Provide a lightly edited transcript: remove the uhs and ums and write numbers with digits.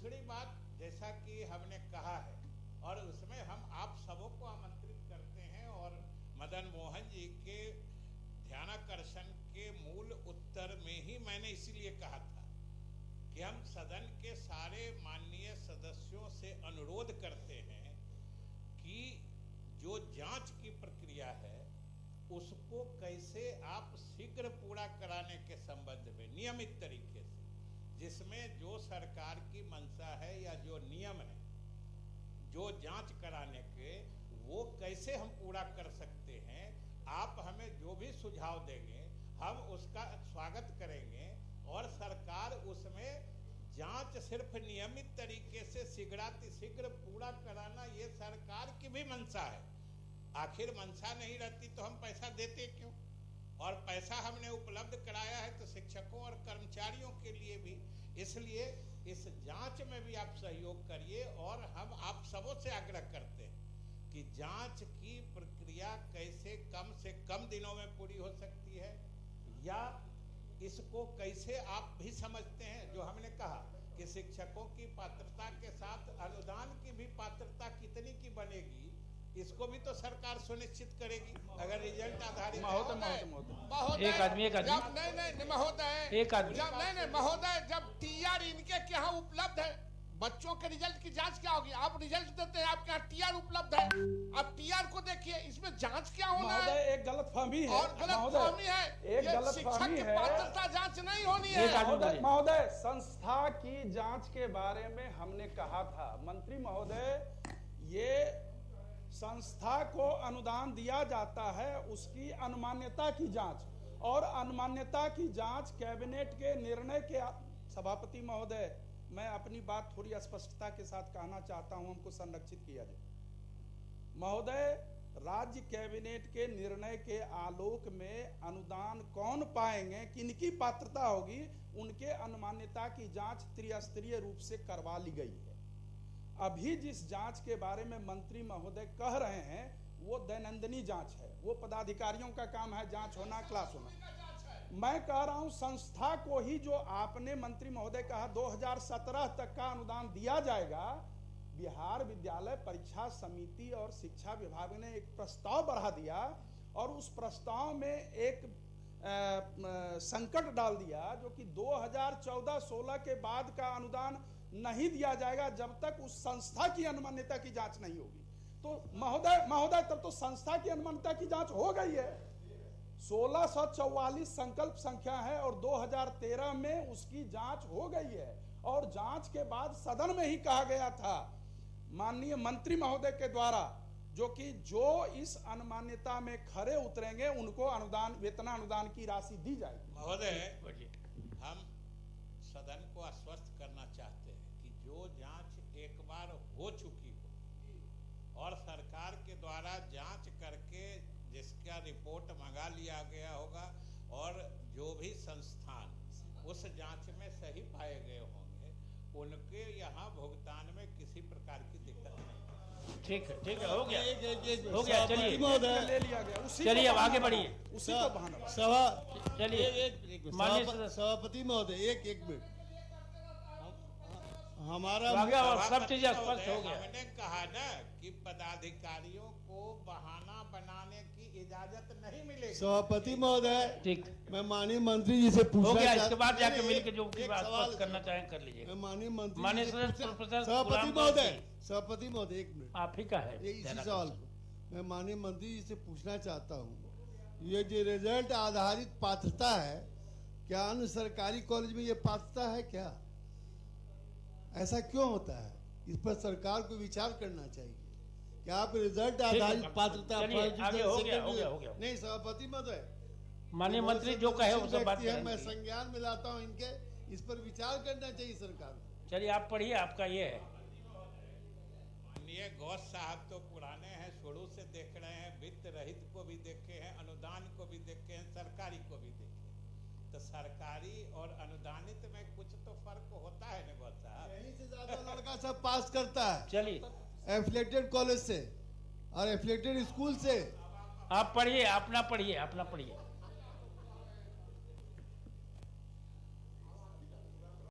दूसरी बात, जैसा कि हमने कहा है और उसमें हम आप सबों को आमंत्रित करते हैं, और मदन मोहन जी के ध्यानाकर्षण के मूल उत्तर में ही मैंने इसीलिए कहा था कि हम सदन के सारे माननीय सदस्यों से अनुरोध करते हैं कि जो जांच की प्रक्रिया है उसको कैसे आप शीघ्र पूरा कराने के संबंध में नियमित तरीके से, जिसमें जो सरकार की मंशा है या जो नियम है जो जांच कराने के, वो कैसे हम पूरा कर सकते हैं। आप हमें जो भी सुझाव देंगे हम उसका स्वागत करेंगे, और सरकार उसमें जांच सिर्फ नियमित तरीके से शीघ्र पूरा कराना ये सरकार की भी मंशा है। आखिर मंशा नहीं रहती तो हम पैसा देते क्यों? और पैसा हमने उपलब्ध कराया है तो शिक्षकों और कर्मचारियों के लिए भी, इसलिए इस जांच में भी आप सहयोग करिए। और हम आप सबों से आग्रह करते हैं कि जांच की प्रक्रिया कैसे कम से कम दिनों में पूरी हो सकती है, या इसको कैसे आप भी समझते हैं जो हमने कहा कि शिक्षकों की पात्रता के साथ अनुदान की भी पात्रता कितनी की बनेगी, इसको भी तो सरकार सुनिश्चित करेगी अगर रिजल्ट आधारित। महोदय एक आदमी नहीं महोदय एक आदमी नहीं महोदय, जब टीआर इनके यहाँ उपलब्ध है, बच्चों के रिजल्ट की जांच क्या होगी? आप रिजल्ट देते हैं, आपके यहाँ टीआर उपलब्ध है, आप टीआर को देखिए, इसमें जांच क्या होना है? एक गलतफहमी है और गलतफहमी है, एक गलतफहमी है, पात्रता जांच नहीं होनी है। महोदय, संस्था की जांच के बारे में हमने कहा था मंत्री महोदय, ये संस्था को अनुदान दिया जाता है उसकी अनमान्यता की जांच, और अनमान्यता की जांच कैबिनेट के निर्णय के। सभापति महोदय, मैं अपनी बात थोड़ी स्पष्टता के साथ कहना चाहता हूं, हमको संरक्षित किया जाए। महोदय, राज्य कैबिनेट के निर्णय के आलोक में अनुदान कौन पाएंगे, किनकी पात्रता होगी, उनके अनमान्यता की जांच त्रिस्तरीय रूप से करवा ली गई है। अभी जिस जांच के बारे में मंत्री महोदय कह रहे हैं वो दैनंदिनी जांच है, वो पदाधिकारियों का काम है जांच होना, क्लास होना। मैं कह रहा हूं संस्था को ही, जो आपने मंत्री महोदय कहा 2017 तक का अनुदान दिया जाएगा, बिहार विद्यालय परीक्षा समिति और शिक्षा विभाग ने एक प्रस्ताव बढ़ा दिया, और उस प्रस्ताव में एक संकट डाल दिया जो कि 2014-16 के बाद का अनुदान नहीं दिया जाएगा जब तक उस संस्था की अनमान्यता की जांच नहीं होगी। तो महोदय तब तो संस्था की अनमान्यता की जांच हो गई है। 1644 संकल्प संख्या है और 2013 में उसकी जांच हो गई है, और जांच के बाद सदन में ही कहा गया था माननीय मंत्री महोदय के द्वारा, जो कि जो इस अनमान्यता में खरे उतरेंगे उनको अनुदान, वेतन अनुदान की राशि दी जाएगी। महोदय, हम सदन को आश्वस्त करना चाहते हैं कि जो जांच एक बार हो चुकी हो और सरकार के द्वारा जांच करके जिसका रिपोर्ट मंगा लिया गया होगा, और जो भी संस्थान उस जांच में सही पाए गए होंगे, उनके यहाँ भुगतान में किसी प्रकार की दिक्कत नहीं। ठीक है, हो गया, चलिए ले लिया गया, चलिए अब आगे बढ़िए। उसी को बहाना सभा, चलिए माननीय सभापति महोदय, एक मिनट, हमारा सब चीज स्पष्ट हो गया। हमने कहा ना कि पदाधिकारियों को बहाना बनाने की इजाजत नहीं मिलेगी। सभापति महोदय, ठीक, मैं माननीय मंत्री जी से पूछना, हो गया, इसके बाद जाके मिलकर जो बात करना चाहें कर लीजिए। मैं माननीय मंत्री, सभापति महोदय एक मिनट, आप ही का है इसी सवाल। मैं माननीय मंत्री जी से पूछना चाहता हूँ, ये जो रिजल्ट आधारित पात्रता है, क्या अन्य सरकारी कॉलेज में ये पात्रता है क्या? ऐसा क्यों होता है? इस पर सरकार को विचार करना चाहिए। क्या आप रिजल्ट आधारित पात्रता, आगे हो गया। नहीं सभापति महोदय, माननीय मंत्री जो कहे वो सब बात है, मैं संज्ञान में लाता हूँ इनके, इस पर विचार करना चाहिए सरकार को। चलिए आप पढ़िए, आपका ये है। ये गौस साहब तो पुराने हैं, शुरू से देख रहे हैं, वित्त रहित को भी देखे हैं, अनुदान को भी देखे हैं, सरकारी को भी देखे हैं। तो सरकारी और अनुदानित में कुछ तो फर्क होता है ना गौस साहब? यहीं से ज्यादा लड़का सब पास करता है, चलिए एफिलिएटेड कॉलेज से और एफिलिएटेड स्कूल से। आप पढ़िए, अपना पढ़िए।